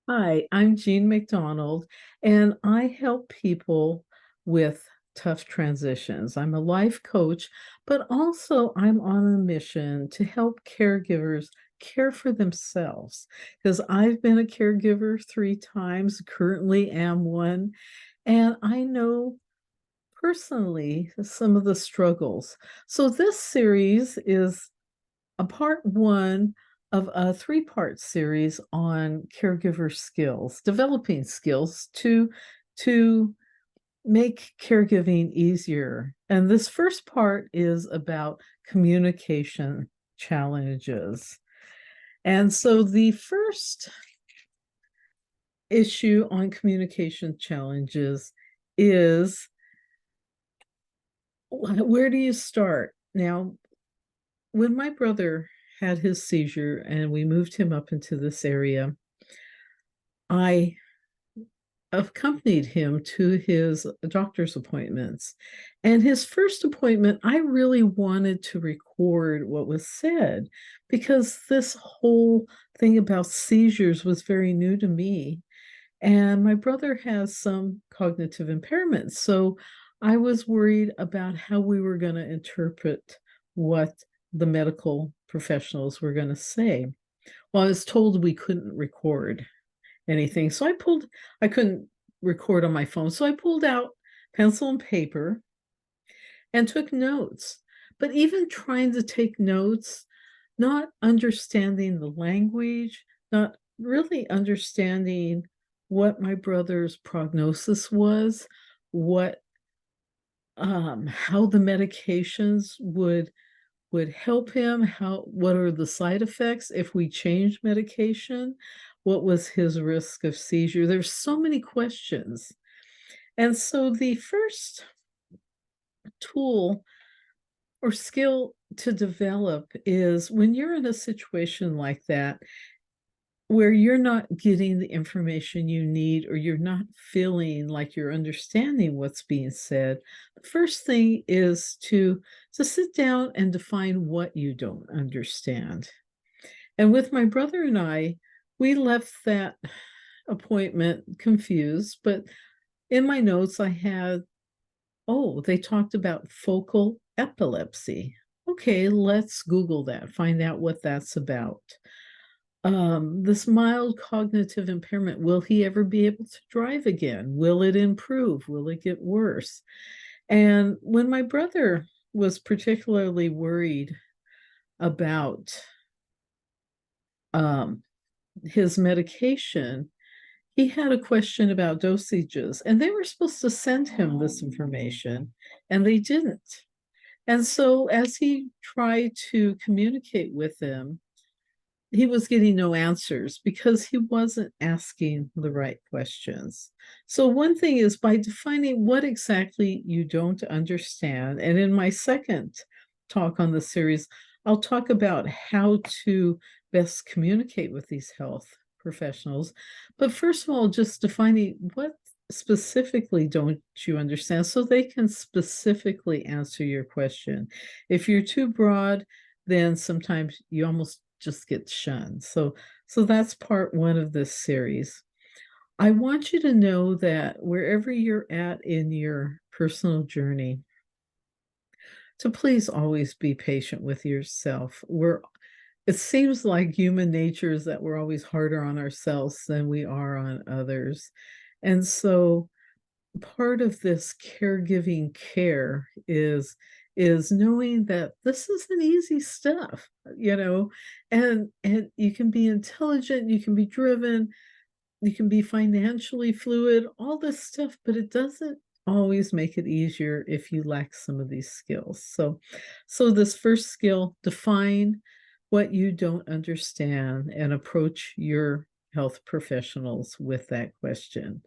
Hi, I'm Jean McDonald, and I help people with tough transitions. I'm a life coach, but also I'm on a mission to help caregivers care for themselves because I've been a caregiver 3 times, currently am one, and I know personally some of the struggles. So this series is a part one of a three-part series on caregiver skills, developing skills to make caregiving easier. And this first part is about communication challenges. And so the first issue on communication challenges is where do you start? Now, when my brother had his seizure and we moved him up into this area, I accompanied him to his doctor's appointments. And his first appointment, I really wanted to record what was said because this whole thing about seizures was very new to me. And my brother has some cognitive impairments. So I was worried about how we were going to interpret what the medical professionals were going to say. Well, I was told we couldn't record anything. I couldn't record on my phone. So I pulled out pencil and paper and took notes. But even trying to take notes, not understanding the language, not really understanding what my brother's prognosis was, what how the medications would help him, how what are the side effects if we change medication, what was his risk of seizure. There's so many questions. And so the first tool or skill to develop is when you're in a situation like that where you're not getting the information you need or you're not feeling like you're understanding what's being said, the first thing is to sit down and define what you don't understand. And with my brother and I, we left that appointment confused, but in my notes I had, oh, they talked about focal epilepsy. Okay, let's Google that, find out what that's about. This mild cognitive impairment, will he ever be able to drive again? Will it improve? Will it get worse? And when my brother was particularly worried about um, his medication, he had a question about dosages, and they were supposed to send him this information, and they didn't. And so, as he tried to communicate with them, he was getting no answers because he wasn't asking the right questions. So, one thing is by defining what exactly you don't understand. And in my second talk on the series, I'll talk about how to best communicate with these health professionals. But first of all, just defining what specifically don't you understand so they can specifically answer your question. If you're too broad, then sometimes you almost just get shunned. So that's part one of this series. I want you to know that wherever you're at in your personal journey, to please always be patient with yourself. It seems like human nature is that we're always harder on ourselves than we are on others. And so part of this caregiving care is knowing that this isn't easy stuff, and you can be intelligent, you can be driven, you can be financially fluid, all this stuff, but it doesn't always make it easier if you lack some of these skills. So this first skill, define what you don't understand and approach your health professionals with that question.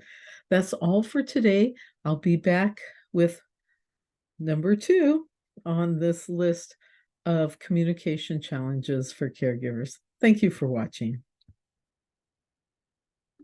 That's all for today. I'll be back with number 2 on this list of communication challenges for caregivers. Thank you for watching.